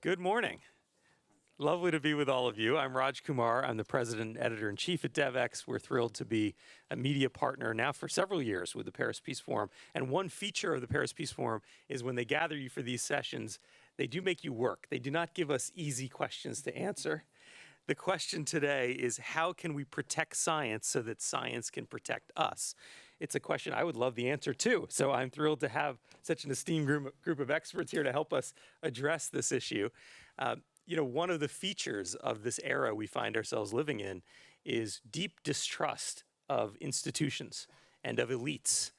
Good morning. Lovely to be with all of you. I'm Raj Kumar. I'm the president and editor-in-chief at Devex. We're thrilled to be a media partner now for several years with the Paris Peace Forum. And one feature of the Paris Peace Forum is when they gather you for these sessions, they do make you work. They do not give us easy questions to answer. The question today is, how can we protect science so that science can protect us? It's a question I would love the answer to. So I'm thrilled to have such an esteemed group of experts here to help us address this issue. One of the features of this era we find ourselves living in is deep distrust of institutions and of elites.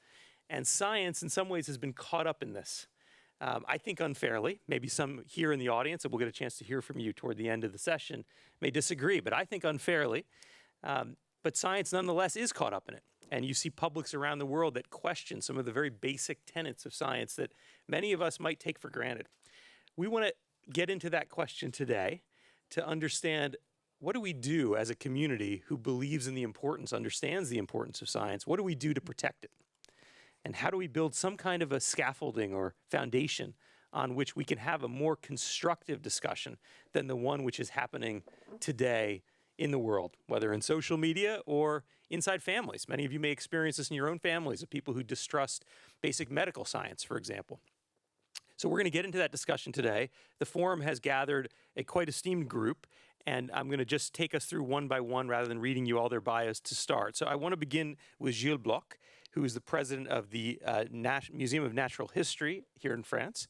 And science, in some ways, has been caught up in this. I think unfairly. Maybe some here in the audience, and we'll get a chance to hear from you toward the end of the session, may disagree, but I think unfairly. But science, nonetheless, is caught up in it. And you see publics around the world that question some of the very basic tenets of science that many of us might take for granted. We want to get into that question today to understand, what do we do as a community who believes in the importance, understands the importance of science? What do we do to protect it? And how do we build some kind of a scaffolding or foundation on which we can have a more constructive discussion than the one which is happening today in the world, whether in social media or inside families? Many of you may experience this in your own families, of people who distrust basic medical science, for example. So we're going to get into that discussion today. The forum has gathered a quite esteemed group, and I'm going to just take us through one by one rather than reading you all their bios to start. So I want to begin with Gilles Bloch, who is the president of the Museum of Natural History here in France,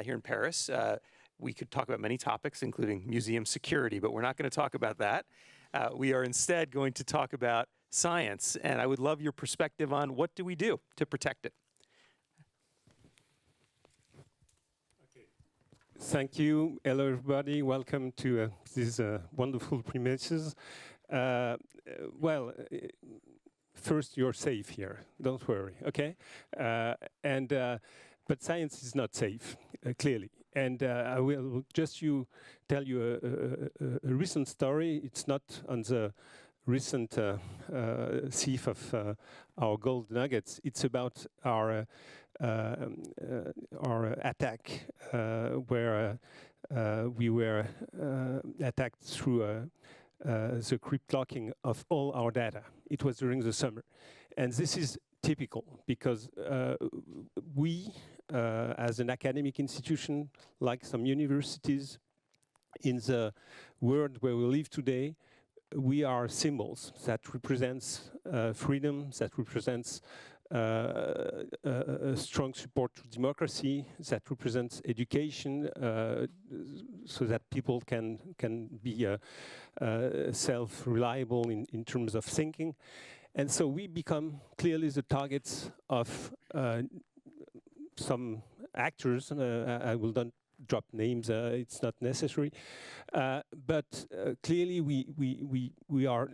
here in Paris. We could talk about many topics, including museum security, but we're not going to talk about that. We are instead going to talk about science, and I would love your perspective on what do we do to protect it. Thank you. Hello, everybody. Welcome to these wonderful premises. First, you're safe here. Don't worry, okay? But science is not safe, clearly. And I will just tell you a recent story. It's not on the recent thief of our gold nuggets. It's about our attack where we were attacked through the crypt locking of all our data. It was during the summer. And this is typical because we, as an academic institution, like some universities, in the world where we live today, we are symbols that represents freedom, that represents a strong support to democracy, that represents education, so that people can be self-reliable in terms of thinking. And so we become clearly the targets of some actors. I will not drop names, it's not necessary. But clearly we are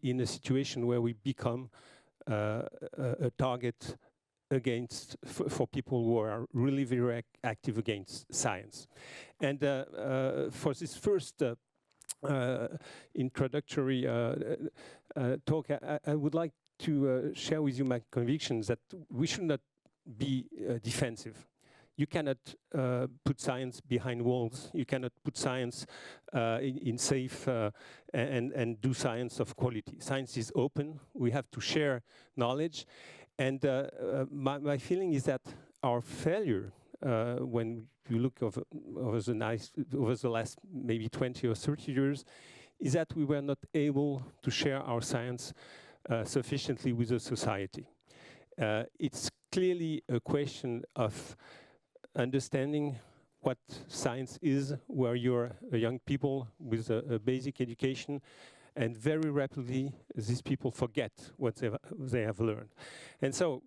in a situation where we become a target against for people who are really very active against science. And for this first introductory talk, I would like to share with you my convictions that we should not be defensive. You cannot put science behind walls. You cannot put science in safe and do science of quality. Science is open. We have to share knowledge. And my feeling is that our failure, when you look over the last maybe 20 or 30 years, is that we were not able to share our science sufficiently with the society. It's clearly a question of understanding what science is, where you're a young people with a basic education, and very rapidly these people forget what they have learned. And so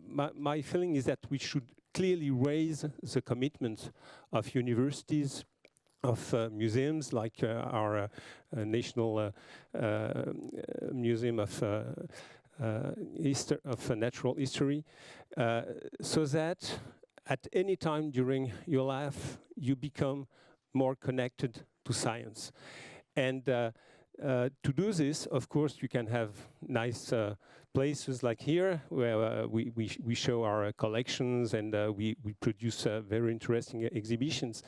my feeling is that we should clearly raise the commitment of universities, of museums like our National Museum of Natural History, so that at any time during your life, you become more connected to science. And to do this, of course, you can have nice places like here, where we show our collections and we produce very interesting exhibitions.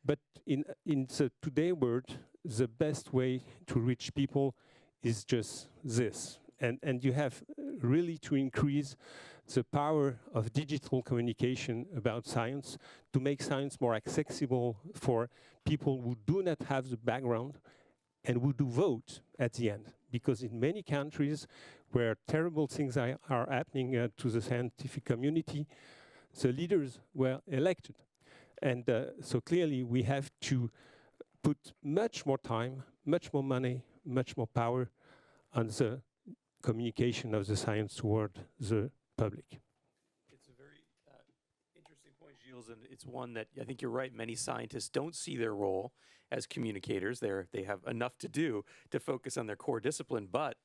But in the today world, the best way to reach people is just this. And you have really to increase the power of digital communication about science to make science more accessible for people who do not have the background and who do vote at the end. Because in many countries where terrible things are happening to the scientific community, the leaders were elected. And so clearly we have to put much more time, much more money, much more power on the communication of the science toward the public. It's a very interesting point, Gilles, and it's one that I think you're right. Many scientists don't see their role as communicators. They have enough to do to focus on their core discipline, but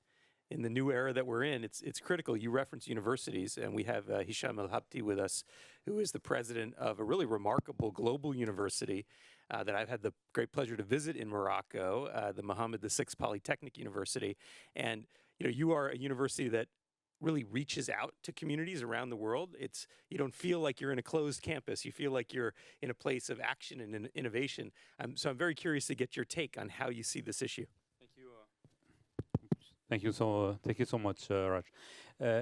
in the new era that we're in, it's critical. You reference universities, and we have Hisham El-Habti with us, who is the president of a really remarkable global university that I've had the great pleasure to visit in Morocco, the Mohammed VI Polytechnic University. And you are a university that really reaches out to communities around the world. You don't feel like you're in a closed campus. You feel like you're in a place of action and innovation. So I'm very curious to get your take on how you see this issue. Thank you so much, Raj.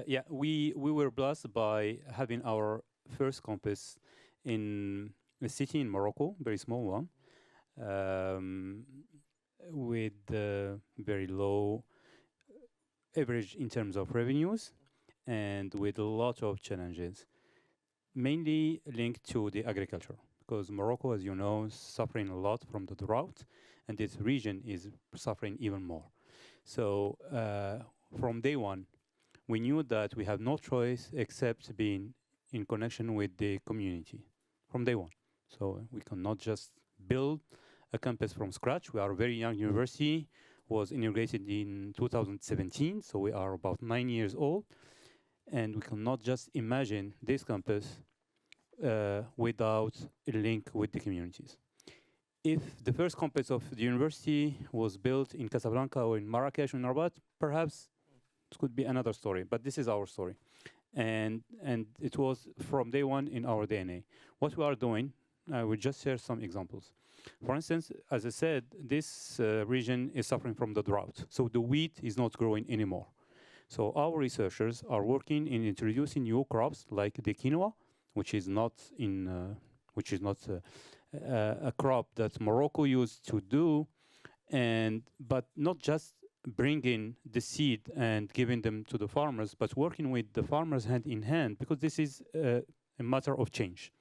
Yeah, we were blessed by having our first campus in a city in Morocco, very small one, with very low average in terms of revenues and with a lot of challenges, mainly linked to the agriculture, because Morocco, as you know, is suffering a lot from the drought, and this region is suffering even more. So from day one, we knew that we have no choice except being in connection with the community from day one. So we cannot just build a campus from scratch. We are a very young university, was inaugurated in 2017, so we are about 9 years old, and we cannot just imagine this campus without a link with the communities. If the first campus of the university was built in Casablanca or in Marrakesh or in Rabat, perhaps it could be another story, but this is our story. And it was from day one in our DNA. What we are doing, I will just share some examples. For instance, as I said, this region is suffering from the drought, so the wheat is not growing anymore. So our researchers are working in introducing new crops like the quinoa, which is not a crop that Morocco used to do, but not just bringing the seed and giving them to the farmers, but working with the farmers hand in hand, because this is a matter of change.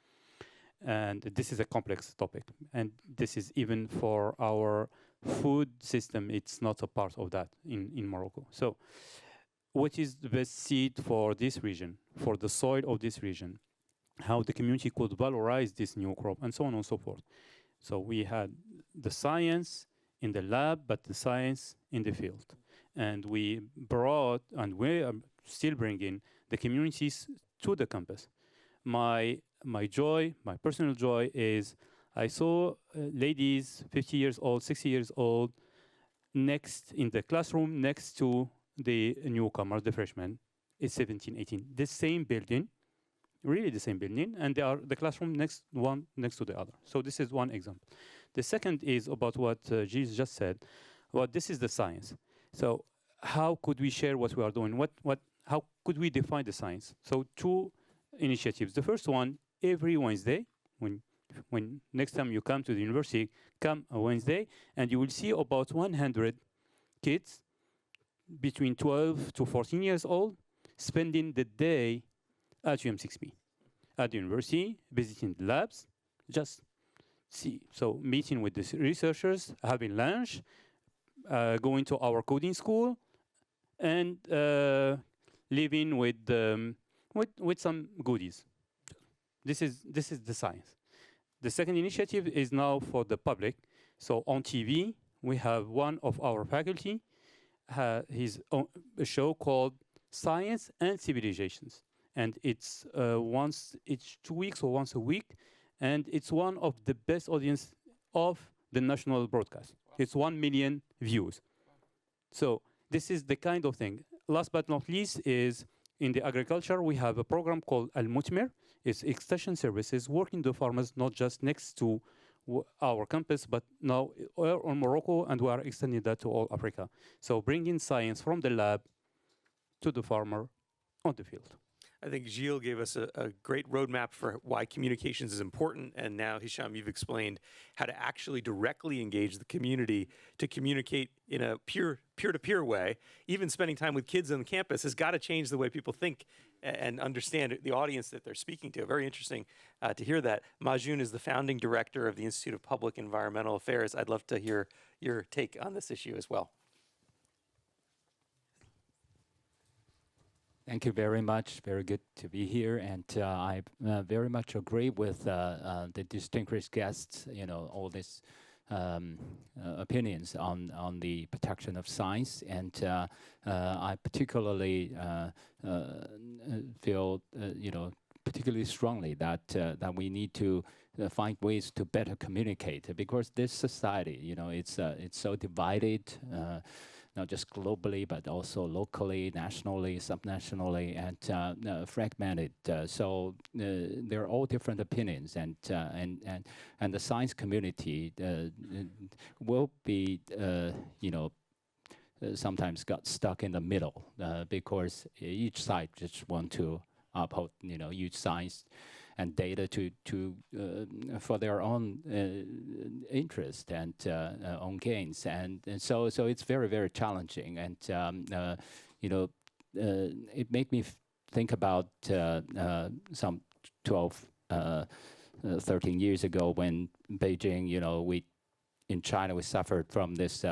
And this is a complex topic. And this is even for our food system, it's not a part of that in Morocco. So what is the best seed for this region, for the soil of this region? How the community could valorize this new crop, and so on and so forth. So we had the science in the lab, but the science in the field. And we brought, and we are still bringing, the communities to the campus. My joy, my personal joy is I saw ladies, 50 years old, 60 years old, next in the classroom next to the newcomers, the freshmen, is 17, 18. The same building, really the same building, and they are the classroom next to the other. So this is one example. The second is about what Gilles just said. Well, this is the science. So how could we share what we are doing? How could we define the science? So two initiatives. The first one, every Wednesday, when next time you come to the university, come a Wednesday, and you will see about 100 kids between 12 to 14 years old spending the day at UM6B, at the university, visiting the labs, just see. So meeting with the researchers, having lunch, going to our coding school, and living with some goodies. This is the science. The second initiative is now for the public. So on TV, we have one of our faculty, his own a show called Science and Civilizations. and it's once each 2 weeks or once a week, and it's one of the best audience of the national broadcast. It's 1 million views. So this is the kind of thing. Last but not least is in the agriculture, we have a program called Al-Mutmir. It's extension services working the farmers not just next to our campus, but now on Morocco, and we are extending that to all Africa. So bringing science from the lab to the farmer on the field. I think Gilles gave us a great roadmap for why communications is important. And now, Hisham, you've explained how to actually directly engage the community to communicate in a peer-to-peer way. Even spending time with kids on campus has got to change the way people think and understand the audience that they're speaking to. Very interesting to hear that. Majun is the founding director of the Institute of Public Environmental Affairs. I'd love to hear your take on this issue as well. Thank you very much. Very good to be here, and I very much agree with the distinguished guests. You know, all these opinions on the protection of science, and I particularly feel, particularly strongly that that we need to find ways to better communicate, because this society, it's so divided. Not just globally, but also locally, nationally, subnationally, and fragmented. So there are all different opinions, and the science community will be, sometimes got stuck in the middle because each side just want to uphold, use science and data to for their own interest and own gains, and so it's very, very challenging, and it made me think about some 12, 13 years ago when Beijing, we in China we suffered from this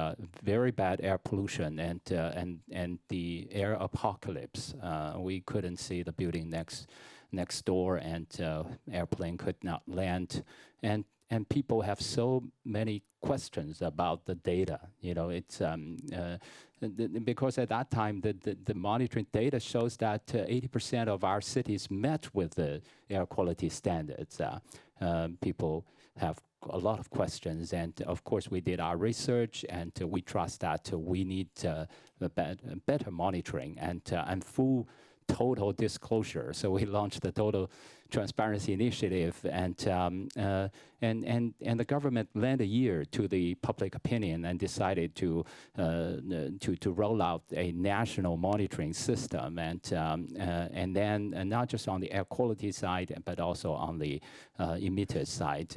very bad air pollution and the air apocalypse. We couldn't see the building next door, and airplane could not land, and people have so many questions about the data. It's because at that time the monitoring data shows that 80% of our cities met with the air quality standards. People have a lot of questions, and of course we did our research, and we trust that we need better monitoring and full total disclosure. So we launched the Total Transparency Initiative, and the government lent a year to the public opinion and decided to roll out a national monitoring system, and then not just on the air quality side, but also on the emitter side,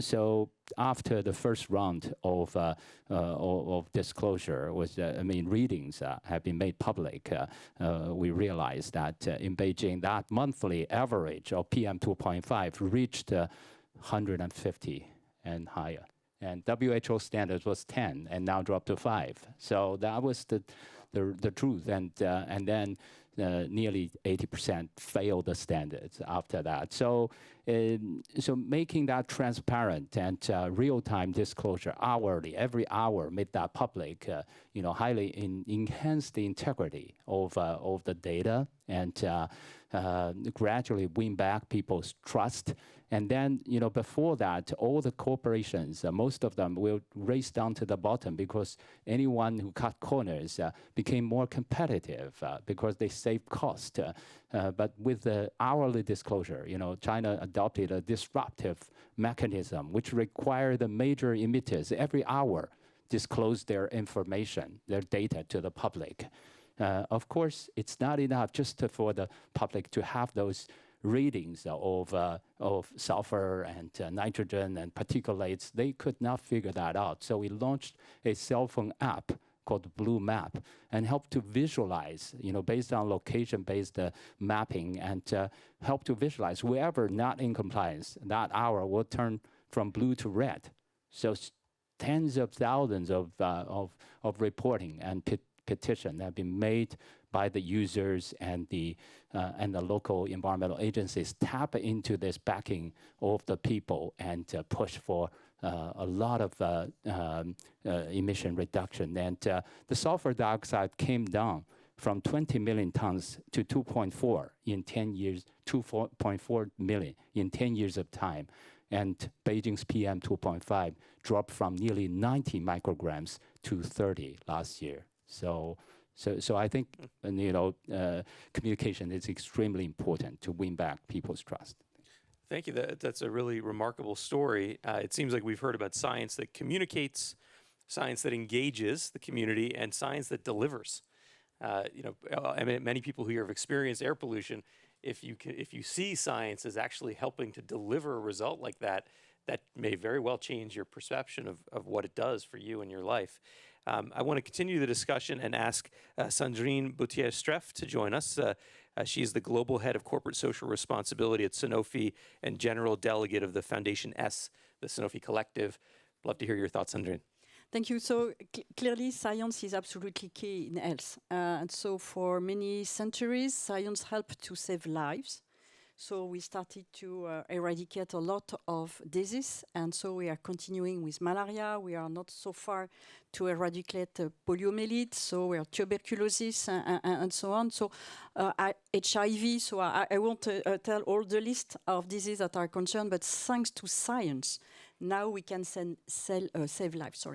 so after the first round of disclosure readings have been made public, we realized that in Beijing, that monthly average of PM 2.5 reached 150 and higher. And WHO standard was 10 and now dropped to 5. So that was the truth. And then nearly 80% failed the standards after that. So making that transparent and real-time disclosure hourly, every hour, made that public, highly enhance the integrity of the data, and gradually win back people's trust. And then, before that, all the corporations, most of them will race down to the bottom, because anyone who cut corners became more competitive because they saved cost. But with the hourly disclosure, China adopted a disruptive mechanism which required the major emitters every hour disclose their information, their data to the public. Of course, it's not enough just for the public to have those readings of sulfur and nitrogen and particulates. They could not figure that out. So we launched a cell phone app called Blue Map, and help to visualize, based on location-based mapping, and help to visualize whoever not in compliance, that hour will turn from blue to red. So tens of thousands of reporting and petition have been made by the users, and the local environmental agencies tap into this backing of the people and push for a lot of emission reduction. And the sulfur dioxide came down from 20 million tons to 2.4 in 10 years, 2.4 million in 10 years of time. And Beijing's PM 2.5 dropped from nearly 90 micrograms to 30 last year. So I think, communication is extremely important to win back people's trust. Thank you. That's a really remarkable story. It seems like we've heard about science that communicates, science that engages the community, and science that delivers. I mean, many people who have experienced air pollution, if you see science as actually helping to deliver a result like that, that may very well change your perception of what it does for you in your life. I want to continue the discussion and ask Sandrine Boutier-Streff to join us. She is the Global Head of Corporate Social Responsibility at Sanofi and General Delegate of the Foundation S, the Sanofi Collective. Love to hear your thoughts, Sandrine. Thank you. So clearly, science is absolutely key in health. And so for many centuries, science helped to save lives. So we started to eradicate a lot of disease. And so we are continuing with malaria. We are not so far to eradicate poliomyelitis. So we are tuberculosis and so on. So HIV. So I won't tell all the list of diseases that are concerned, but thanks to science, now we can save lives.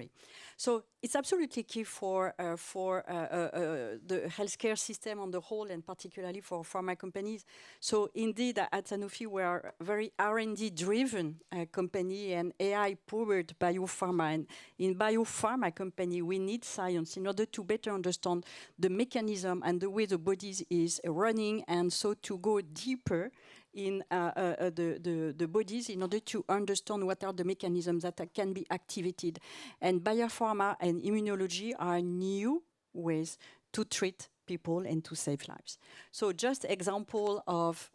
So it's absolutely key for the healthcare system on the whole, and particularly for pharma companies. So indeed, at Sanofi, we are a very R&D-driven company and AI-powered biopharma. And in biopharma company, we need science in order to better understand the mechanism and the way the body is running, and so to go deeper in the bodies in order to understand what are the mechanisms that can be activated. And biopharma and immunology are new ways to treat people and to save lives. So just example of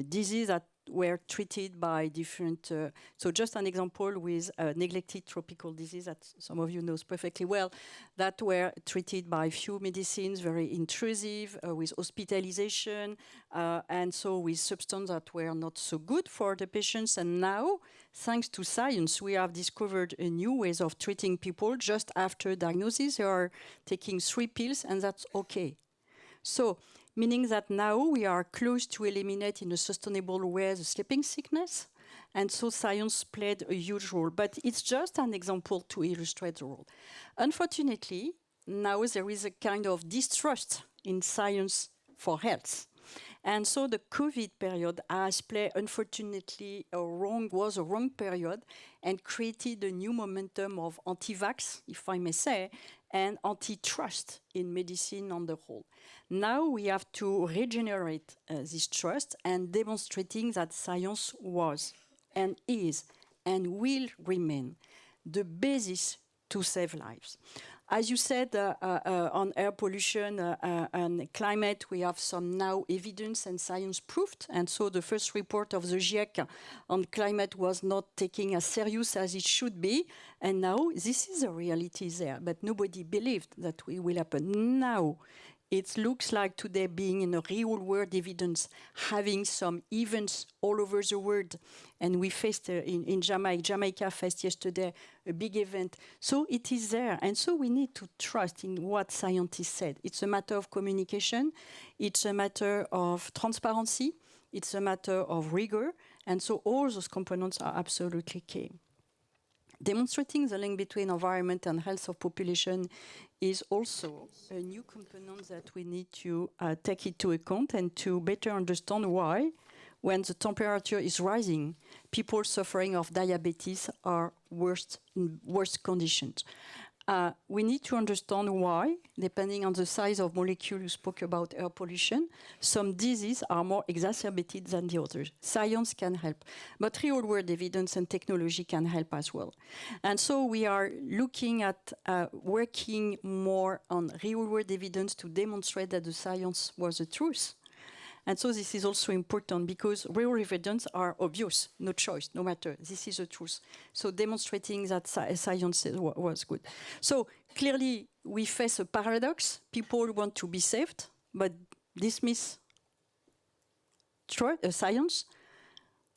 disease that were treated by different, so just an example with neglected tropical disease that some of you knows perfectly well, that were treated by few medicines, very intrusive, with hospitalization, and so with substances that were not so good for the patients. And now, thanks to science, we have discovered a new ways of treating people just after diagnosis. They are taking 3 pills, and that's okay. So, meaning that now we are close to eliminate in a sustainable way the sleeping sickness. And so science played a huge role. But it's just an example to illustrate the role. Unfortunately, now there is a kind of distrust in science for health. And so the COVID period has played, unfortunately, was a wrong period and created a new momentum of anti-vax, if I may say, and anti-trust in medicine on the whole. Now we have to regenerate this trust and demonstrating that science was and is and will remain the basis to save lives. As you said, on air pollution and climate, we have some now evidence and science proved. And so the first report of the GIEC on climate was not taken as serious as it should be. And now this is a reality there. But nobody believed that it will happen. Now it looks like today being in a real world evidence, having some events all over the world. And we faced in Jamaica faced yesterday a big event. So it is there. And so we need to trust in what scientists said. It's a matter of communication. It's a matter of transparency. It's a matter of rigor. And so all those components are absolutely key. Demonstrating the link between environment and health of population is also a new component that we need to take into account and to better understand why, when the temperature is rising, people suffering of diabetes are in worse conditions. We need to understand why, depending on the size of molecule you spoke about air pollution, some diseases are more exacerbated than the others. Science can help, but real-world evidence and technology can help as well. And so we are looking at working more on real-world evidence to demonstrate that the science was the truth. And so this is also important because real evidence are obvious, no choice, no matter. This is the truth. So demonstrating that science was good. So clearly we face a paradox. People want to be saved, but dismiss science.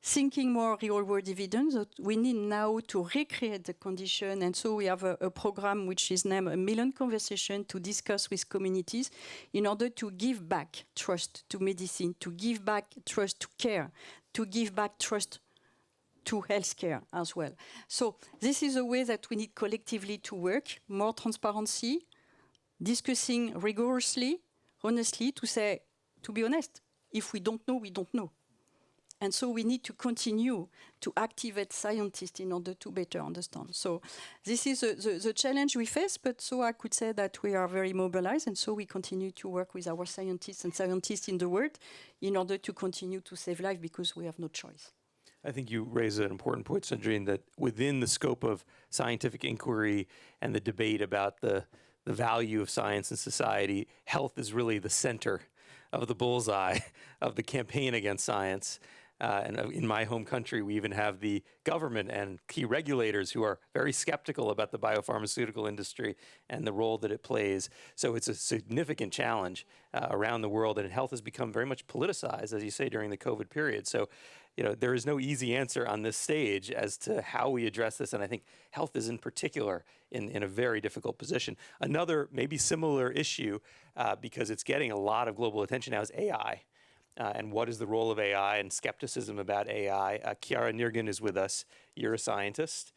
thinking more real-world evidence. We need now to recreate the condition, and so we have a program which is named A Million Conversation to discuss with communities in order to give back trust to medicine, to give back trust to care, to give back trust to healthcare as well. So this is a way that we need collectively to work, more transparency, discussing rigorously, honestly, to say, to be honest, if we don't know, we don't know. And so we need to continue to activate scientists in order to better understand. So this is the challenge we face, but so I could say that we are very mobilized, and so we continue to work with our scientists and scientists in the world in order to continue to save lives, because we have no choice. I think you raise an important point, Sandrine, that within the scope of scientific inquiry and the debate about the value of science in society, health is really the center of the bullseye of the campaign against science. And in my home country, we even have the government and key regulators who are very skeptical about the biopharmaceutical industry and the role that it plays. So it's a significant challenge around the world, and health has become very much politicized, as you say, during the COVID period. So, there is no easy answer on this stage as to how we address this, and I think health is in particular in a very difficult position. Another maybe similar issue, because it's getting a lot of global attention now, is AI. And what is the role of AI and skepticism about AI? Chiara Nirgin is with us. You're a scientist.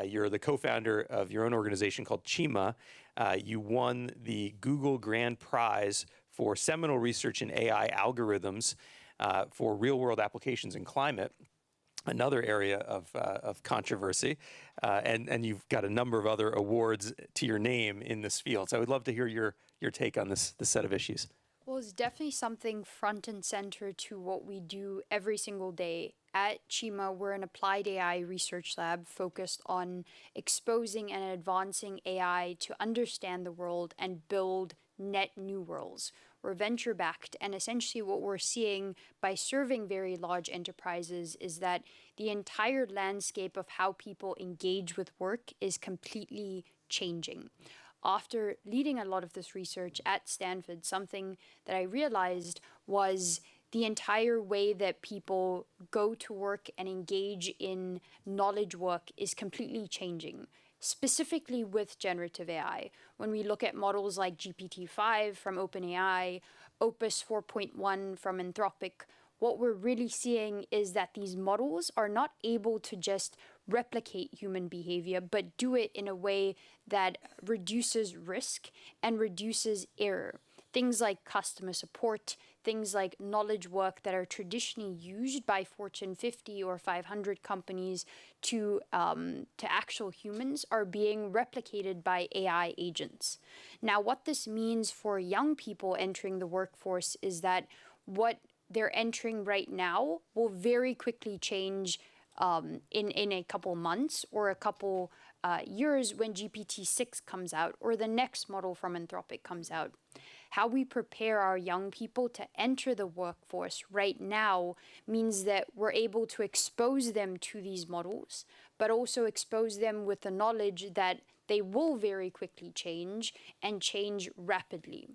You're the co-founder of your own organization called CIMA. You won the Google Grand Prize for seminal research in AI algorithms for real-world applications in climate, another area of controversy. And you've got a number of other awards to your name in this field. So I would love to hear your take on this set of issues. Well, it's definitely something front and center to what we do every single day. At CIMA, we're an applied AI research lab focused on exposing and advancing AI to understand the world and build net new worlds. We're venture-backed, and essentially what we're seeing by serving very large enterprises is that the entire landscape of how people engage with work is completely changing. After leading a lot of this research at Stanford, something that I realized was the entire way that people go to work and engage in knowledge work is completely changing, specifically with generative AI. When we look at models like GPT-5 from OpenAI, Opus 4.1 from Anthropic, what we're really seeing is that these models are not able to just replicate human behavior, but do it in a way that reduces risk and reduces error. Things like customer support, things like knowledge work that are traditionally used by Fortune 50 or 500 companies to actual humans are being replicated by AI agents. Now, what this means for young people entering the workforce is that what they're entering right now will very quickly change in a couple months or a couple years when GPT-6 comes out or the next model from Anthropic comes out. How we prepare our young people to enter the workforce right now means that we're able to expose them to these models, but also expose them with the knowledge that they will very quickly change and change rapidly.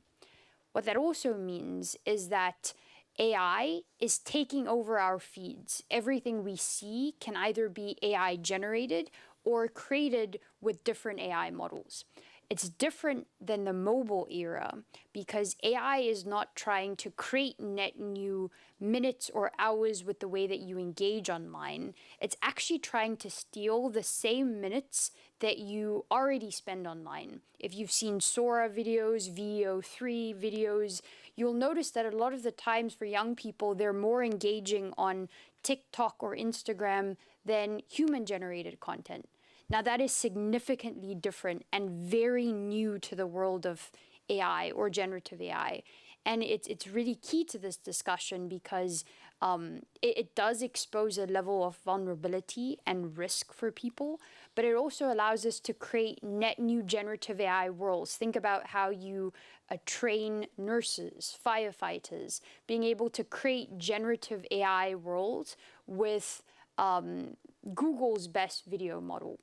What that also means is that AI is taking over our feeds. Everything we see can either be AI generated or created with different AI models. It's different than the mobile era because AI is not trying to create net new minutes or hours with the way that you engage online. It's actually trying to steal the same minutes that you already spend online. If you've seen Sora videos, VO3 videos, you'll notice that a lot of the times for young people, they're more engaging on TikTok or Instagram than human-generated content. Now, that is significantly different and very new to the world of AI or generative AI. And it's really key to this discussion because it does expose a level of vulnerability and risk for people, but it also allows us to create net new generative AI worlds. Think about how you train nurses, firefighters, being able to create generative AI worlds with Google's best video model.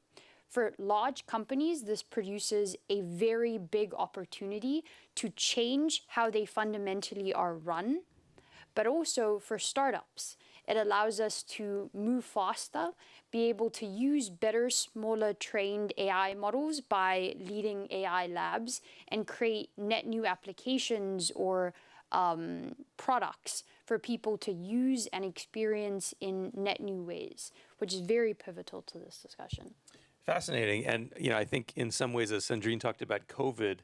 For large companies, this produces a very big opportunity to change how they fundamentally are run, but also for startups. It allows us to move faster, be able to use better, smaller trained AI models by leading AI labs and create net new applications or products for people to use and experience in net new ways, which is very pivotal to this discussion. Fascinating. And, I think in some ways, as Sandrine talked about COVID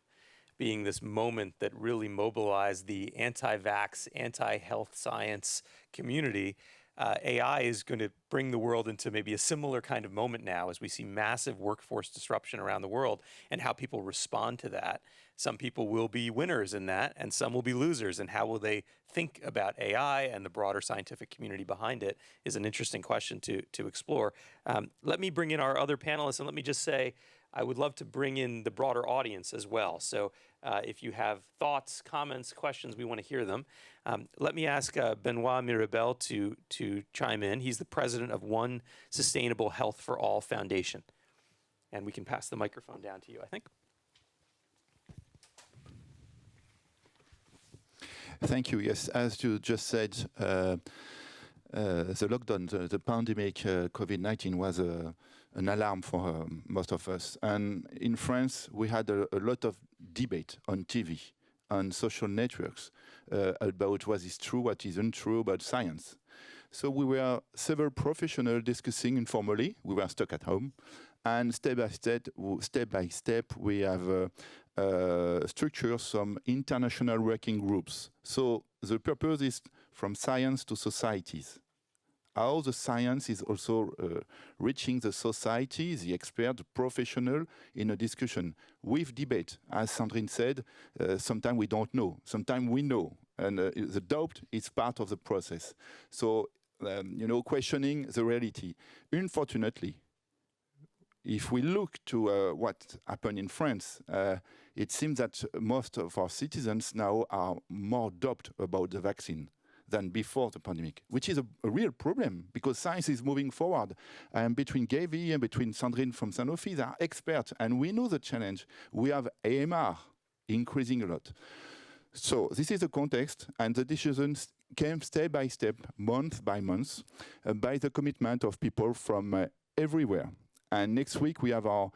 being this moment that really mobilized the anti-vax, anti-health science community, AI is going to bring the world into maybe a similar kind of moment now as we see massive workforce disruption around the world and how people respond to that. Some people will be winners in that and some will be losers. And how will they think about AI and the broader scientific community behind it is an interesting question to explore. Let me bring in our other panelists, and let me just say, I would love to bring in the broader audience as well. So if you have thoughts, comments, questions, we want to hear them. Let me ask Benoit Mirabel to chime in. He's the president of One Sustainable Health for All Foundation. And we can pass the microphone down to you, I think. Thank you. Yes, as you just said, the lockdown, the pandemic, COVID-19 was an alarm for most of us. And in France, we had a lot of debate on TV, on social networks, about what is true, what is untrue about science. So we were several professionals discussing informally. We were stuck at home. And step by step, we have structured some international working groups. So the purpose is from science to societies. How the science is also reaching the society, the expert, the professional in a discussion with debate. As Sandrine said, sometimes we don't know, sometimes we know. And the doubt is part of the process. So, questioning the reality. Unfortunately, if we look to what happened in France, it seems that most of our citizens now are more doubt about the vaccine than before the pandemic, which is a real problem because science is moving forward. And between Gavi and between Sandrine from Sanofi, they are experts, and we know the challenge. We have AMR increasing a lot. So this is the context, and the decisions came step by step, month by month, by the commitment of people from everywhere. And next week, we have our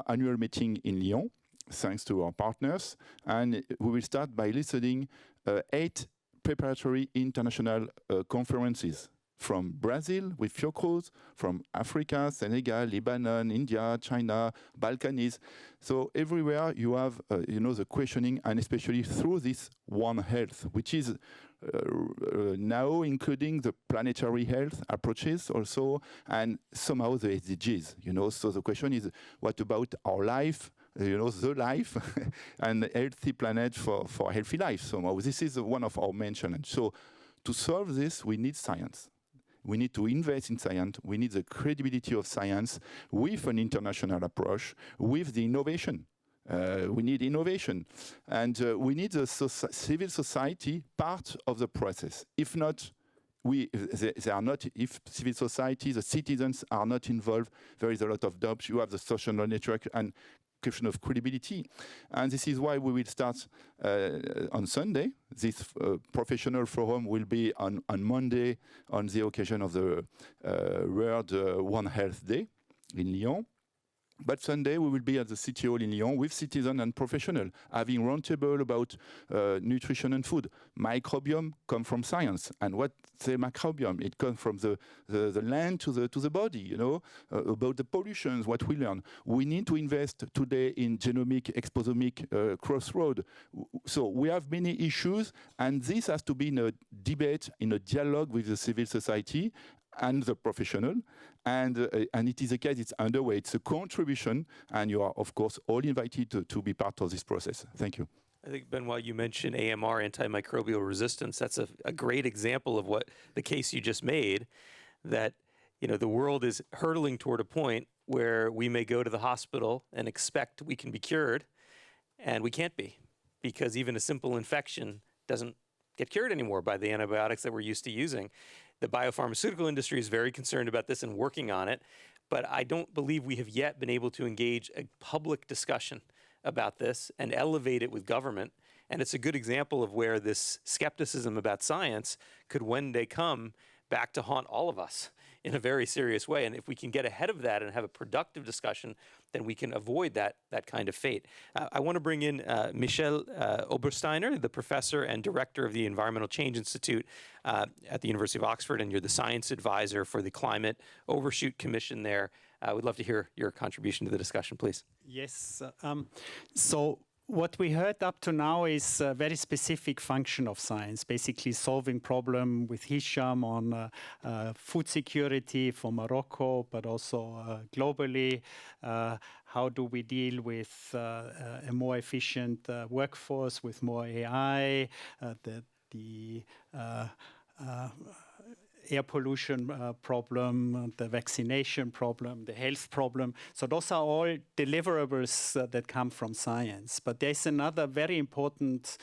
annual meeting in Lyon, thanks to our partners. And we will start by listening 8 preparatory international conferences from Brazil with Fiocruz, from Africa, Senegal, Lebanon, India, China, Balkans. So everywhere you have, the questioning, and especially through this One Health, which is now including the planetary health approaches also, and somehow the SDGs, So the question is, what about our life, the life, and a healthy planet for healthy life? Somehow this is one of our main challenges. So to solve this, we need science. We need to invest in science. We need the credibility of science with an international approach, with the innovation. We need innovation. And we need the civil society part of the process. If not, they are not, if civil society, the citizens are not involved, there is a lot of doubts. You have the social network and question of credibility. And this is why we will start on Sunday. This professional forum will be on Monday on the occasion of the World One Health Day in Lyon. But Sunday, we will be at the City Hall in Lyon with citizens and professionals, having roundtable about nutrition and food. Microbiome come from science. And what's the microbiome? It comes from the land to the body, about the pollutions, what we learn. We need to invest today in genomic, exposomic crossroad. So we have many issues, and this has to be in a debate, in a dialogue with the civil society and the professional, and it is a case, it's underway, it's a contribution, and you are, of course, all invited to be part of this process. Thank you. I think, Benoit, you mentioned AMR, antimicrobial resistance. That's a great example of what the case you just made, that the world is hurtling toward a point where we may go to the hospital and expect we can be cured, and we can't be, because even a simple infection doesn't get cured anymore by the antibiotics that we're used to using. The biopharmaceutical industry is very concerned about this and working on it, but I don't believe we have yet been able to engage a public discussion about this and elevate it with government And it's a good example of where this skepticism about science could one day come back to haunt all of us in a very serious way. And if we can get ahead of that and have a productive discussion, then we can avoid that kind of fate. I want to bring in Michel Obersteiner, the professor and director of the Environmental Change Institute at the University of Oxford, and you're the science advisor for the Climate Overshoot Commission there. We'd love to hear your contribution to the discussion, please. Yes. So what we heard up to now is a very specific function of science, basically solving problem with Hisham on food security for Morocco, but also globally. How do we deal with a more efficient workforce with more AI, the air pollution problem, the vaccination problem, the health problem. So those are all deliverables that come from science. But there's another very important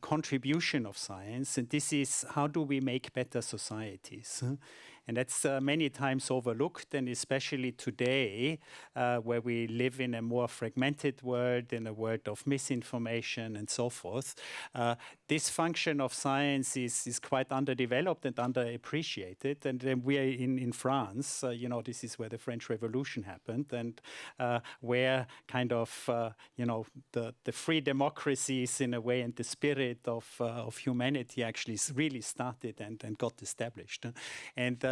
contribution of science, and this is how do we make better societies? And that's many times overlooked, and especially today, where we live in a more fragmented world, in a world of misinformation and so forth. This function of science is quite underdeveloped and underappreciated. And then we are in France, this is where the French Revolution happened, and where kind of, the free democracies in a way, and the spirit of humanity actually really started and got established.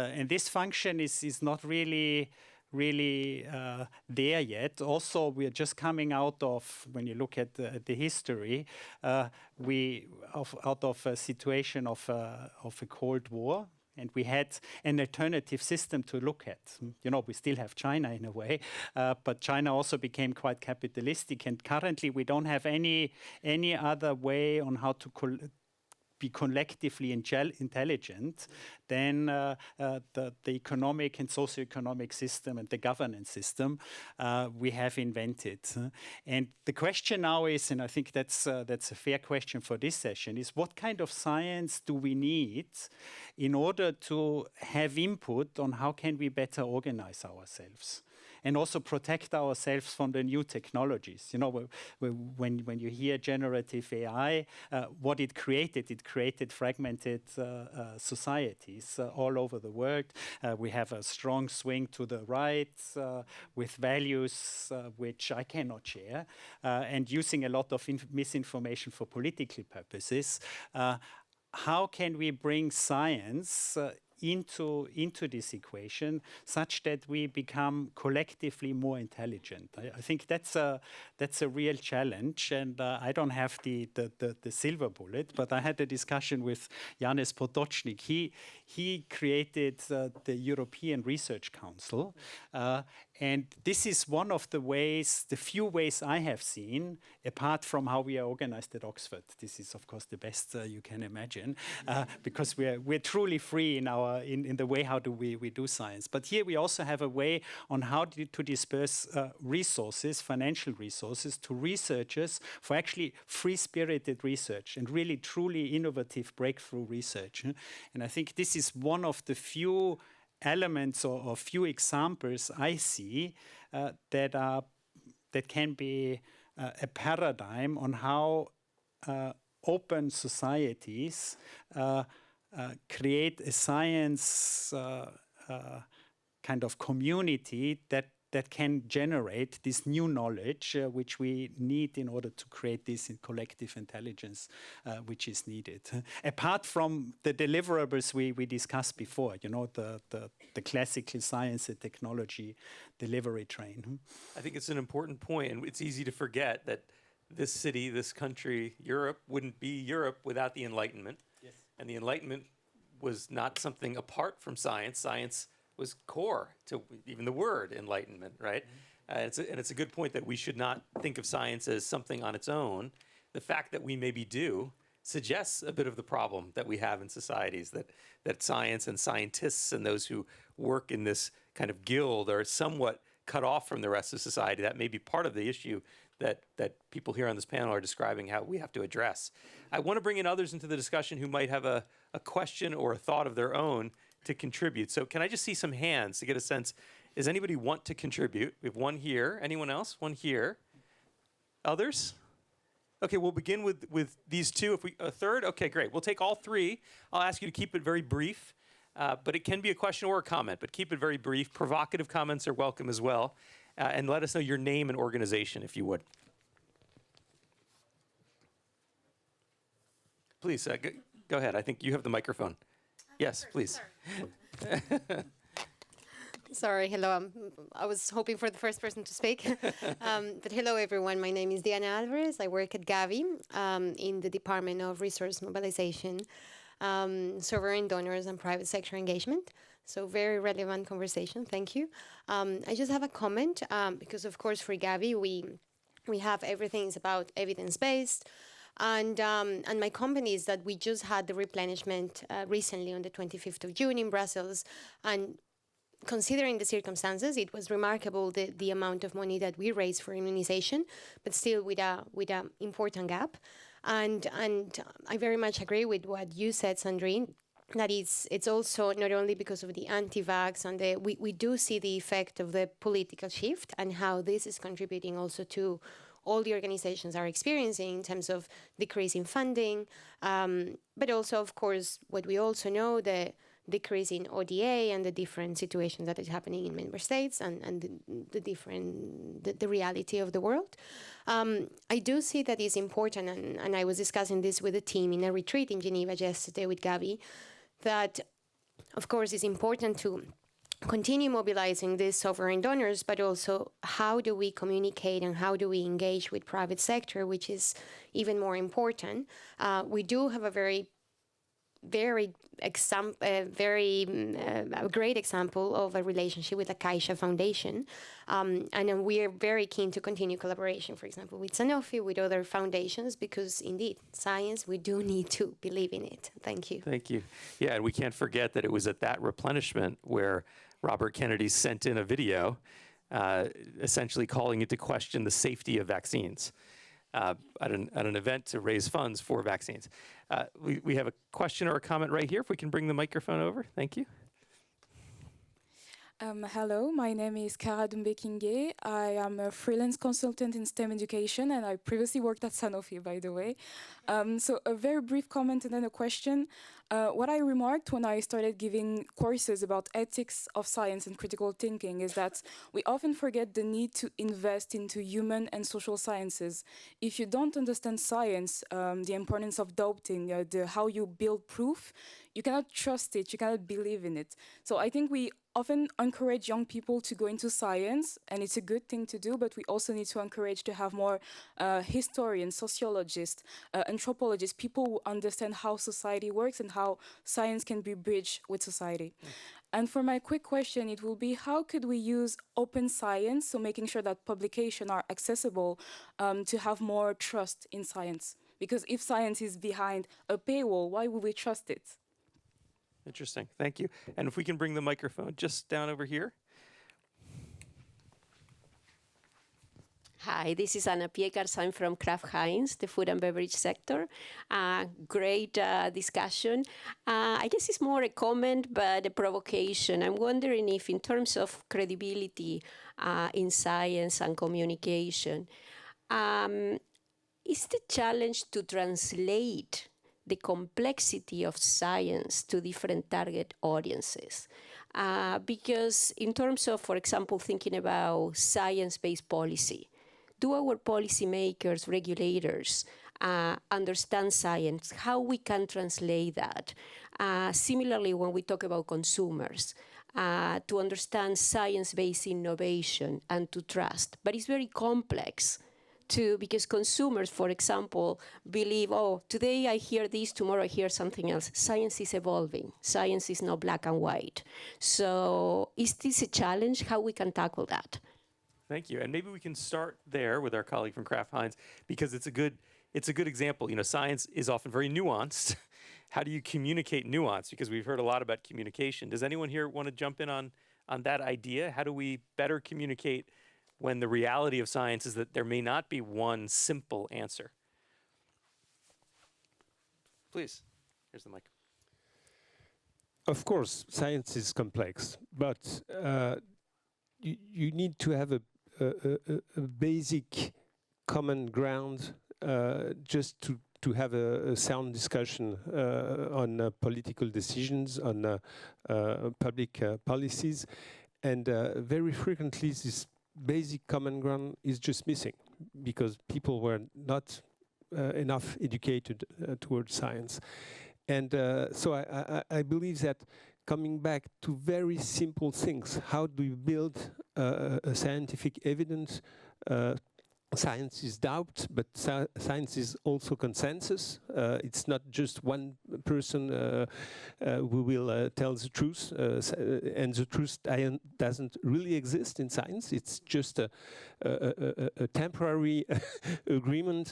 And this function is not really there yet. Also, we are just coming out of, when you look at the history, out of a situation of a Cold War. And we had an alternative system to look at. We still have China in a way, but China also became quite capitalistic. And currently, we don't have any other way on how to be collectively intelligent than the economic and socioeconomic system and the governance system we have invented. And the question now is, and I think that's a fair question for this session, is what kind of science do we need in order to have input on how can we better organize ourselves? And also protect ourselves from the new technologies. When you hear generative AI, what it created fragmented societies all over the world. We have a strong swing to the right with values which I cannot share, and using a lot of misinformation for political purposes. How can we bring science into this equation such that we become collectively more intelligent? I think that's a real challenge, and I don't have the silver bullet, but I had a discussion with Janez Potočnik. He created the European Research Council, and this is one of the few ways I have seen, apart from how we are organized at Oxford. This is, of course, the best you can imagine, because we're truly free in the way how do we do science. But here we also have a way on how to disperse resources, financial resources, to researchers for actually free-spirited research and really truly innovative breakthrough research. And I think this is one of the few elements or few examples I see that can be a paradigm on how open societies create a science kind of community that can generate this new knowledge which we need in order to create this collective intelligence which is needed. Apart from the deliverables we discussed before, the classical science and technology delivery train. I think it's an important point, and it's easy to forget that this city, this country, Europe, wouldn't be Europe without the Enlightenment. Yes. And the Enlightenment was not something apart from science. Science was core to even the word enlightenment, right? Mm-hmm. And it's a good point that we should not think of science as something on its own. The fact that we maybe do suggests a bit of the problem that we have in societies, that science and scientists and those who work in this kind of guild are somewhat cut off from the rest of society. That may be part of the issue that people here on this panel are describing how we have to address. I want to bring in others into the discussion who might have a question or a thought of their own to contribute. So can I just see some hands to get a sense? Does anybody want to contribute? We have one here. Anyone else? One here. Others? Okay, we'll begin with these two. If we a third, okay, great. We'll take all three. I'll ask you to keep it very brief, but it can be a question or a comment. But keep it very brief. Provocative comments are welcome as well, and let us know your name and organization if you would. Please go ahead. I think you have the microphone. Yes, please. Sorry, hello. I was hoping for the first person to speak. But hello, everyone. My name is Diana Alvarez. I work at Gavi in the Department of Resource Mobilization, Sovereign Donors, and Private Sector Engagement. So very relevant conversation. Thank you. I just have a comment because, of course, for Gavi, we have everything is about evidence-based. And my company is that we just had the replenishment recently on the 25th of June in Brussels. And considering the circumstances, it was remarkable the amount of money that we raised for immunization, but still with a important gap. And I very much agree with what you said, Sandrine, that it's also not only because of the anti-vax and we do see the effect of the political shift and how this is contributing also to all the organizations are experiencing in terms of decrease in funding, but also, of course, what we also know, the decrease in ODA and the different situations that is happening in member states and the reality of the world. I do see that it's important, and I was discussing this with the team in a retreat in Geneva yesterday with Gavi, that, of course, it's important to continue mobilizing these sovereign donors, but also how do we communicate and how do we engage with private sector, which is even more important. We do have a great example of a relationship with the Caixa Foundation. And we are very keen to continue collaboration, for example, with Sanofi, with other foundations, because indeed, science, we do need to believe in it. Thank you. Thank you. Yeah, and we can't forget that it was at that replenishment where Robert Kennedy sent in a video essentially calling into question the safety of vaccines at an event to raise funds for vaccines. We have a question or a comment right here. If we can bring the microphone over. Thank you. Hello, my name is Kara Dumbe-Kinge. I am a freelance consultant in STEM education, and I previously worked at Sanofi, by the way. So a very brief comment and then a question. What I remarked when I started giving courses about ethics of science and critical thinking is that we often forget the need to invest into human and social sciences. If you don't understand science, the importance of doubting, how you build proof, you cannot trust it, you cannot believe in it. So I think we often encourage young people to go into science, and it's a good thing to do, but we also need to encourage to have more historians, sociologists, anthropologists, people who understand how society works and how science can be bridged with society. And for my quick question, it will be, how could we use open science, so making sure that publications are accessible, to have more trust in science? Because if science is behind a paywall, why would we trust it? Interesting. Thank you. And if we can bring the microphone just down over here. Hi, this is Anna Piekars. I'm from Kraft Heinz, the food and beverage sector. Great discussion. I guess it's more a comment, but a provocation. I'm wondering if, in terms of credibility in science and communication, is the challenge to translate the complexity of science to different target audiences? Because in terms of, for example, thinking about science-based policy, do our policymakers, regulators, understand science, how we can translate that? Similarly, when we talk about consumers, to understand science-based innovation and to trust. But it's very complex because consumers, for example, believe, oh, today I hear this, tomorrow I hear something else. Science is evolving. Science is not black and white. So is this a challenge? How we can tackle that? Thank you. And maybe we can start there with our colleague from Kraft Heinz, because it's a good example. You know, science is often very nuanced. How do you communicate nuance? Because we've heard a lot about communication. Does anyone here want to jump in on that idea? How do we better communicate when the reality of science is that there may not be one simple answer? Please, here's the mic. Of course, science is complex, but you need to have a basic common ground just to have a sound discussion on political decisions, on public policies, and very frequently this basic common ground is just missing because people were not enough educated towards science. And so I believe that coming back to very simple things, how do you build a scientific evidence? Science is doubt, but science is also consensus. It's not just one person who will tell the truth, and the truth doesn't really exist in science. It's just a temporary agreement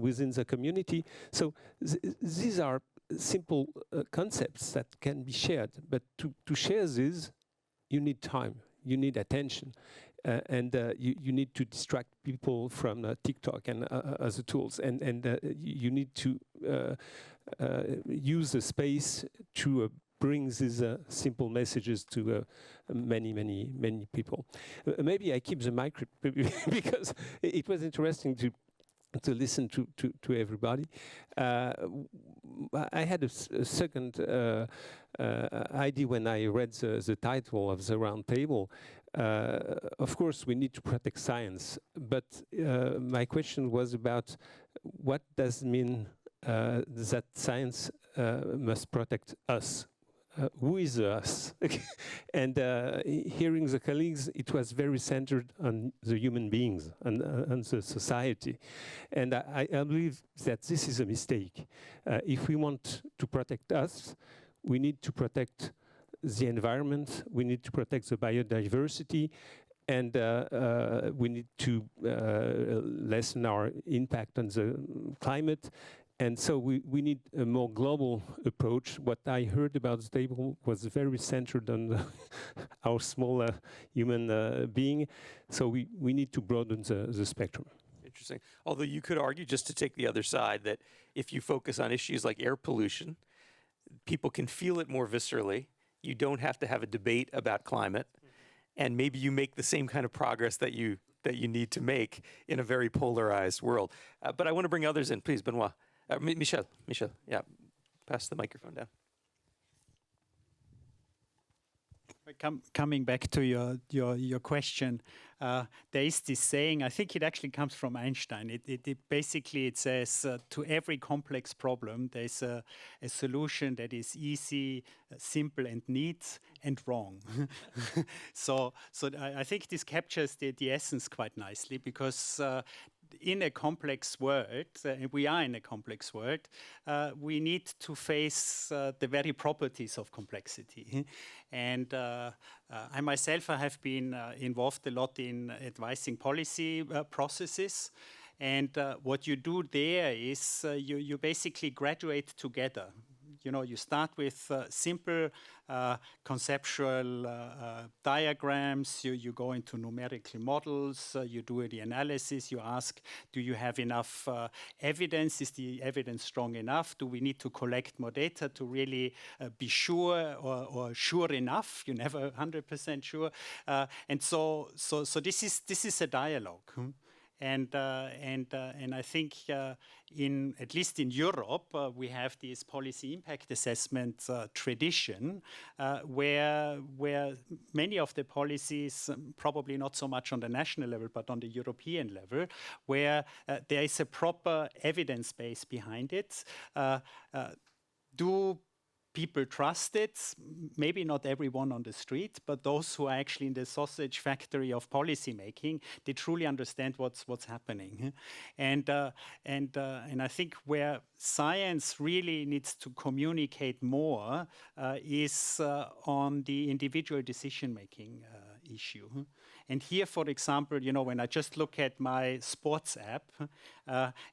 within the community. So these are simple concepts that can be shared, but to share this, you need time, you need attention. And you need to distract people from TikTok and other tools, and you need to use the space to bring these simple messages to many people. Maybe I keep the mic because it was interesting to listen to everybody. I had a second idea when I read the title of the round table. Of course, we need to protect science, but my question was about what does it mean that science must protect us? Who is us? And hearing the colleagues, it was very centered on the human beings and the society. And I believe that this is a mistake. If we want to protect us, we need to protect the environment, we need to protect the biodiversity, and we need to lessen our impact on the climate. And so we need a more global approach. What I heard about the table was very centered on our small human being. So we need to broaden the spectrum. Interesting. Although you could argue, just to take the other side, that if you focus on issues like air pollution, people can feel it more viscerally. You don't have to have a debate about climate, and maybe you make the same kind of progress that you need to make in a very polarized world. But I want to bring others in, please, Benoit. Michel, yeah, pass the microphone down. Coming back to your question, there is this saying, I think it actually comes from Einstein. It basically says to every complex problem, there's a solution that is easy, simple and neat, and wrong. so I think this captures the essence quite nicely, because in a complex world, and we are in a complex world, we need to face the very properties of complexity. And I myself have been involved a lot in advising policy processes. And what you do there is you basically graduate together. You know, you start with simple conceptual diagrams, you go into numerical models, you do the analysis, you ask, do you have enough evidence? Is the evidence strong enough? Do we need to collect more data to really be sure or sure enough? You're never 100% sure. And so this is a dialogue. And I think at least in Europe, we have this policy impact assessment tradition, where many of the policies, probably not so much on the national level, but on the European level, where there is a proper evidence base behind it. Do people trust it? Maybe not everyone on the street, but those who are actually in the sausage factory of policy making, they truly understand what's happening. And I think where science really needs to communicate more is on the individual decision-making issue. And here, for example, you know, when I just look at my sports app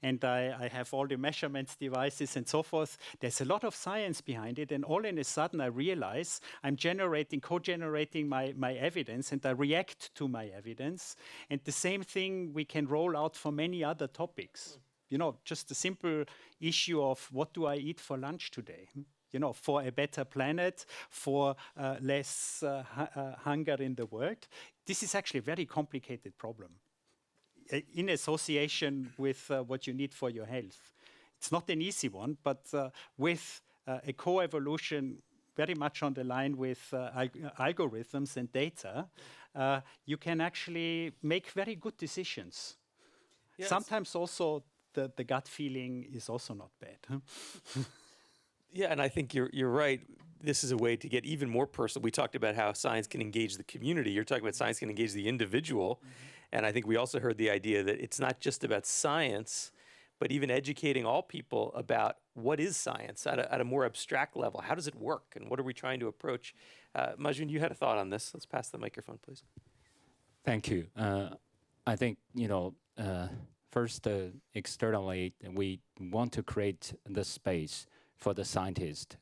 and I have all the measurements devices and so forth, there's a lot of science behind it. And all in a sudden, I realize I'm co-generating my evidence, and I react to my evidence. And the same thing we can roll out for many other topics. You know, just the simple issue of what do I eat for lunch today? You know, for a better planet, for less hunger in the world. This is actually a very complicated problem. in association with what you need for your health. It's not an easy one, but with a co-evolution very much on the line with algorithms and data, you can actually make very good decisions. Yes. Sometimes also the gut feeling is also not bad. Huh? Yeah, and I think you're right. This is a way to get even more personal. We talked about how science can engage the community. You're talking about science can engage the individual. Mm-hmm. And I think we also heard the idea that it's not just about science, but even educating all people about what is science at a more abstract level. How does it work? And what are we trying to approach? Majun, you had a thought on this. Let's pass the microphone, please. Thank you. I think, first, externally, we want to create the space for the scientist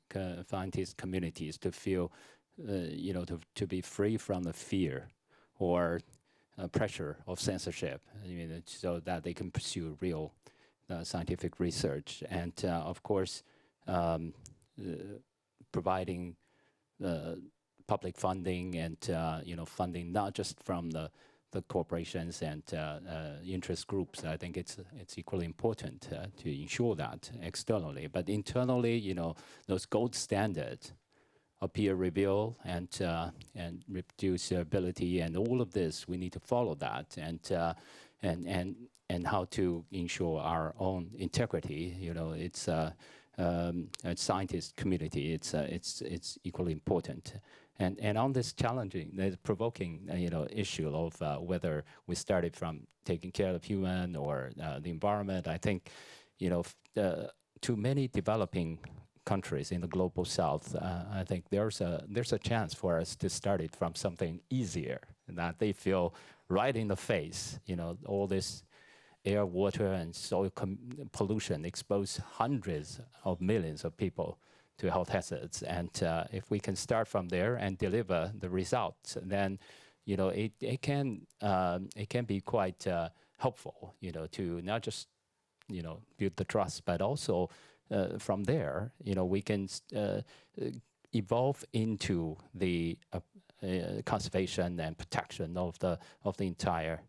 communities to feel, to be free from the fear or pressure of censorship, so that they can pursue real scientific research. And of course, providing public funding and funding not just from the corporations and interest groups. I think it's equally important to ensure that externally, but internally, those gold standards of peer review and reproducibility and all of this, we need to follow that and how to ensure our own integrity. It's a scientist community. It's equally important. And on this challenging, provoking, issue of whether we started from taking care of human or the environment, I think, to many developing countries in the global south, I think there's a chance for us to start it from something easier that they feel right in the face. All this air, water, and soil pollution expose hundreds of millions of people to health hazards, and if we can start from there and deliver the results, then it can be quite helpful, to not just build the trust, but also from there, we can evolve into the conservation and protection of the entire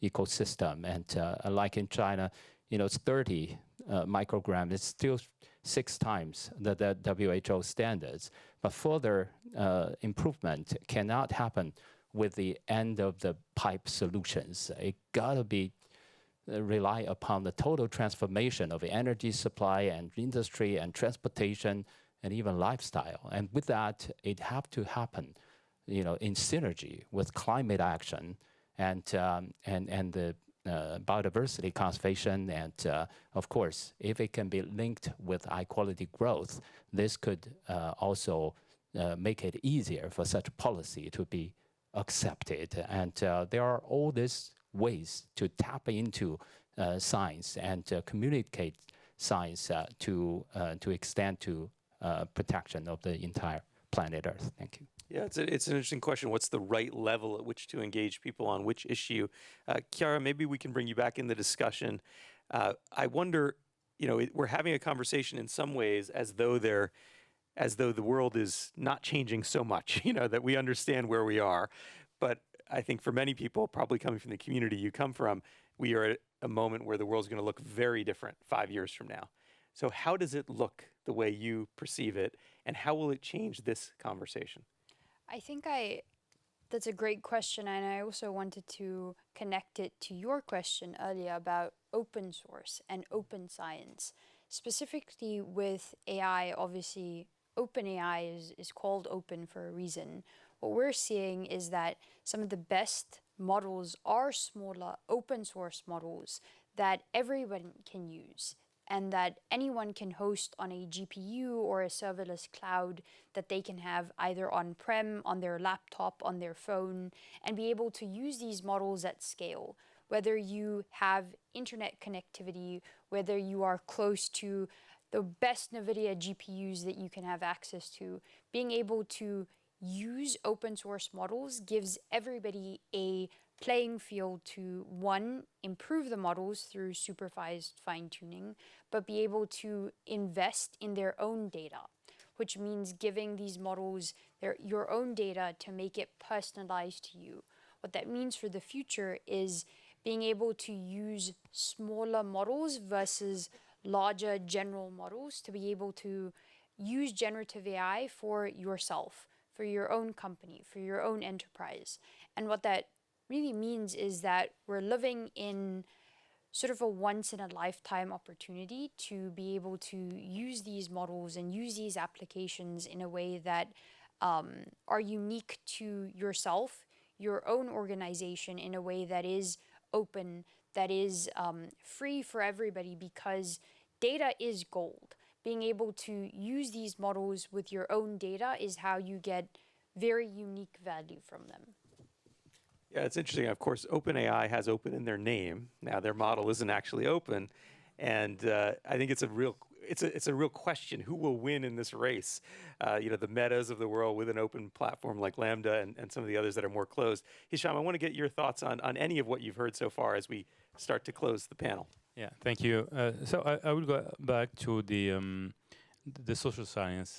ecosystem. And like in China, it's 30 micrograms. It's still 6 times the WHO standards. But further improvement cannot happen with the end of the pipe solutions. It gotta be rely upon the total transformation of the energy supply and industry and transportation and even lifestyle. And with that, it have to happen, in synergy with climate action and the biodiversity conservation, and of course, if it can be linked with high quality growth, this could also make it easier for such policy to be accepted. And there are all these ways to tap into science and communicate science to extend to protection of the entire planet Earth. Thank you. Yeah, it's an interesting question. What's the right level at which to engage people on which issue? Chiara, maybe we can bring you back in the discussion. I wonder, we're having a conversation in some ways as though the world is not changing so much, that we understand where we are. But I think for many people, probably coming from the community you come from, we are at a moment where the world's going to look very different 5 years from now. So how does it look the way you perceive it, and how will it change this conversation? I think that's a great question, and I also wanted to connect it to your question earlier about open source and open science. Specifically with AI, obviously, open AI is called open for a reason. What we're seeing is that some of the best models are smaller open source models that everyone can use, and that anyone can host on a GPU or a serverless cloud that they can have either on-prem, on their laptop, on their phone, and be able to use these models at scale. Whether you have internet connectivity, whether you are close to the best NVIDIA GPUs that you can have access to, being able to use open source models gives everybody a playing field to, one, improve the models through supervised fine-tuning, but be able to invest in their own data, which means giving these models your own data to make it personalized to you. What that means for the future is being able to use smaller models versus larger general models to be able to use generative AI for yourself, for your own company, for your own enterprise. And what that really means is that we're living in sort of a once-in-a-lifetime opportunity to be able to use these models and use these applications in a way that are unique to yourself, your own organization, in a way that is open, that is free for everybody, because data is gold. Being able to use these models with your own data is how you get very unique value from them. Yeah, it's interesting. Of course, OpenAI has open in their name. Now, their model isn't actually open, and I think it's a real question: who will win in this race? The Metas of the world with an open platform like Lambda, and some of the others that are more closed. Hisham, I want to get your thoughts on any of what you've heard so far as we start to close the panel. Yeah, thank you. So I will go back to the social science.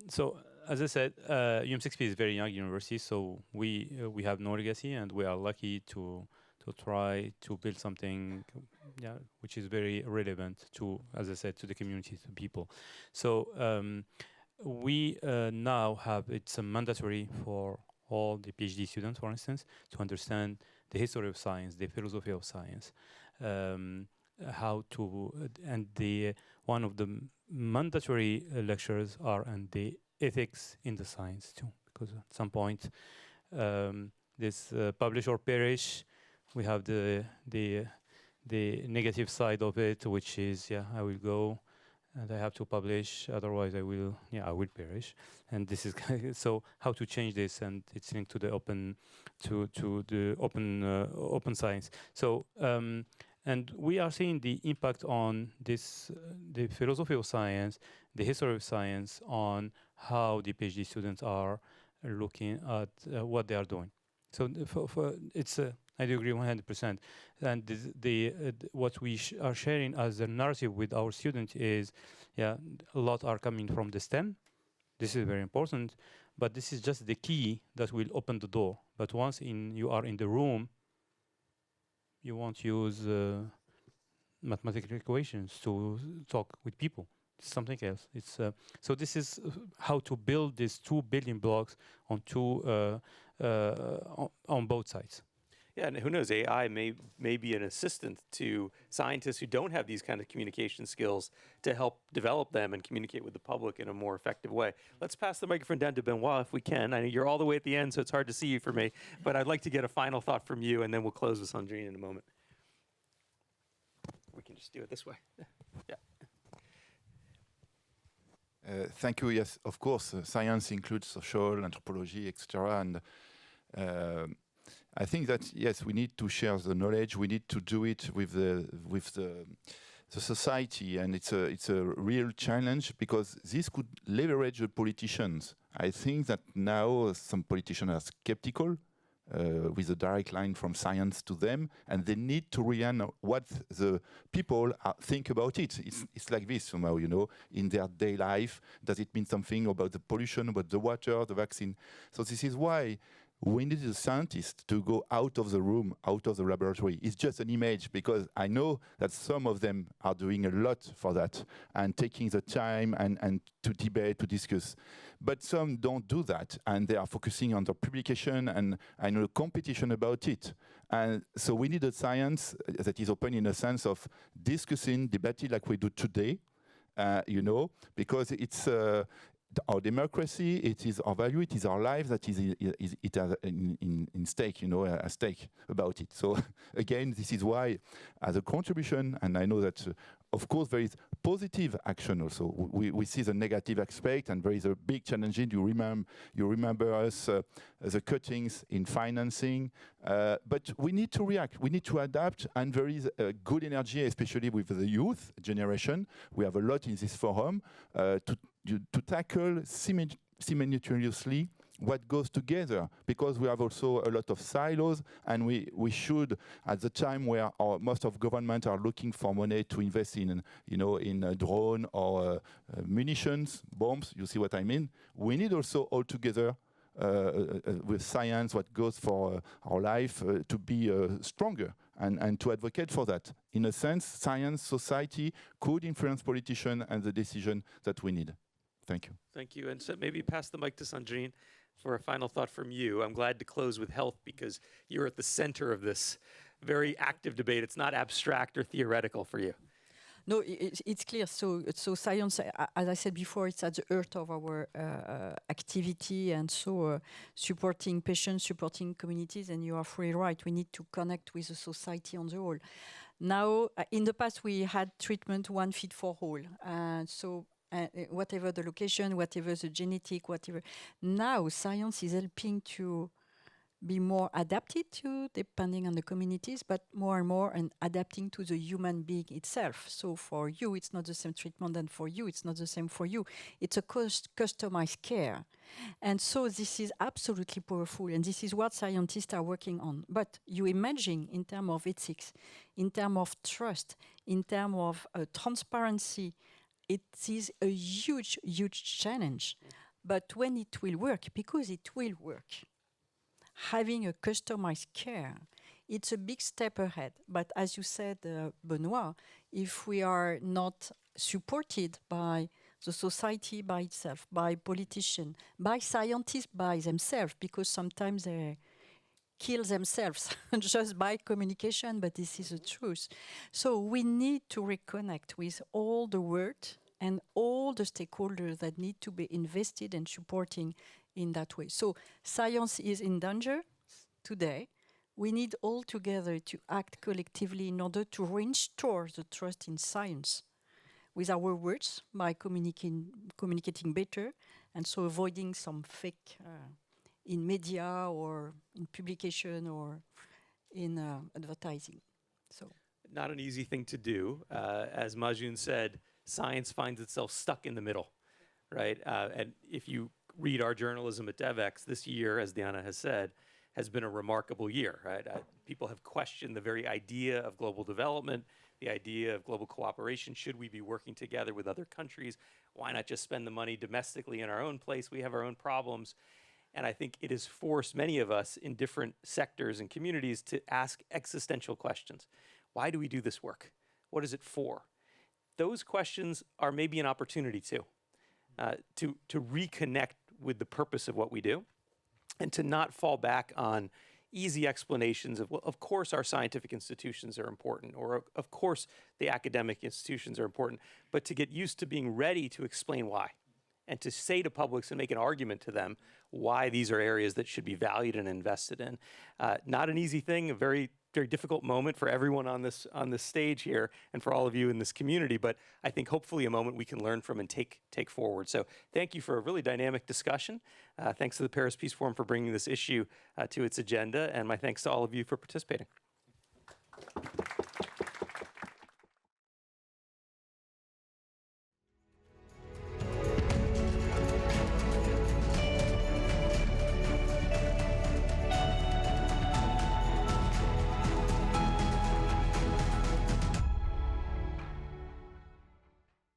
So as I said, UM6P is a very young university, so we have no legacy, and we are lucky to try to build something, which is very relevant to, as I said, to the community, to people. So we now have, it's mandatory for all the PhD students, for instance, to understand the history of science, the philosophy of science, how to, and one of the mandatory lectures are on the ethics in the science too, because at some point this publish or perish, we have the negative side of it, which is I will go and I have to publish, otherwise I will perish. And this is so how to change this, and it's linked to the open open science. So and we are seeing the impact on this the philosophy of science, the history of science, on how the PhD students are looking at what they are doing. So for it's I do agree 100%. And what we are sharing as a narrative with our students is, a lot are coming from the STEM. This is very important, but this is just the key that will open the door. But once you are in the room, you won't use mathematical equations to talk with people. It's something else. It's so this is how to build these 2 building blocks on on both sides. Yeah, and who knows, AI may be an assistant to scientists who don't have these kind of communication skills to help develop them and communicate with the public in a more effective way. Let's pass the microphone down to Benoit if we can. I know you're all the way at the end, so it's hard to see you for me, but I'd like to get a final thought from you, and then we'll close with Sandrine in a moment. We can just do it this way. Yeah. Thank you. Yes, of course, science includes social, anthropology, etc. And I think that yes, we need to share the knowledge. We need to do it with the society, and it's a real challenge because this could leverage the politicians. I think that now some politicians are skeptical with a direct line from science to them, and they need to react what the people think about it. It's like this somehow, in their day life. Does it mean something about the pollution, about the water, the vaccine? So this is why we need the scientists to go out of the room, out of the laboratory. It's just an image, because I know that some of them are doing a lot for that and taking the time and to debate, to discuss. But some don't do that, and they are focusing on the publication and competition about it. And so we need a science that is open in a sense of discussing, debating like we do today, because it's our democracy, it is our value, it is our life that is in stake, a stake about it. So again, this is why, as a contribution, and I know that, of course, there is positive action also. We see the negative aspect, and there is a big challenge. You remember us, the cuttings in financing, but we need to react, we need to adapt, and there is a good energy, especially with the youth generation. We have a lot in this forum to tackle simultaneously what goes together, because we have also a lot of silos, and we should, at the time where most of government are looking for money to invest in a drone or munitions, bombs, you see what I mean? We need also all together with science, what goes for our life, to be stronger and to advocate for that. In a sense, science, society could influence politicians and the decision that we need. Thank you. Thank you. And so maybe pass the mic to Sandrine for a final thought from you. I'm glad to close with health because you're at the center of this very active debate. It's not abstract or theoretical for you. No, it's clear. So science, as I said before, it's at the heart of our activity, and so supporting patients, supporting communities, and you are fully right. We need to connect with the society on the whole. Now, in the past, we had treatment one fit for all. Whatever the location, whatever the genetic, whatever. Now, science is helping to be more adapted to, depending on the communities, but more and more and adapting to the human being itself. So for you, it's not the same treatment, and for you, it's not the same for you. It's a customized care. And so this is absolutely powerful, and this is what scientists are working on. But you imagine in terms of ethics, in terms of trust, in terms of transparency, it is a huge, huge challenge. But when it will work, because it will work, having a customized care, it's a big step ahead. But as you said, Benoit, if we are not supported by the society by itself, by politicians, by scientists by themselves, because sometimes they kill themselves just by communication, but this is the truth. So we need to reconnect with all the world and all the stakeholders that need to be invested and supporting in that way. So science is in danger today. We need all together to act collectively in order to restore the trust in science with our words by communicating better, and so avoiding some fake in media or in publication or in advertising. So not an easy thing to do. As Majun said, science finds itself stuck in the middle, right? And if you read our journalism at Devex, this year, as Diana has said, has been a remarkable year, right? People have questioned the very idea of global development, the idea of global cooperation. Should we be working together with other countries? Why not just spend the money domestically in our own place? We have our own problems. And I think it has forced many of us in different sectors and communities to ask existential questions. Why do we do this work? What is it for? Those questions are maybe an opportunity too, to reconnect with the purpose of what we do, and to not fall back on easy explanations of, well, of course our scientific institutions are important, or of course the academic institutions are important, but to get used to being ready to explain why, and to say to publics and make an argument to them why these are areas that should be valued and invested in. Not an easy thing, a very, very difficult moment for everyone on this stage here and for all of you in this community, but I think hopefully a moment we can learn from and take forward. So thank you for a really dynamic discussion. Thanks to the Paris Peace Forum for bringing this issue to its agenda, and my thanks to all of you for participating.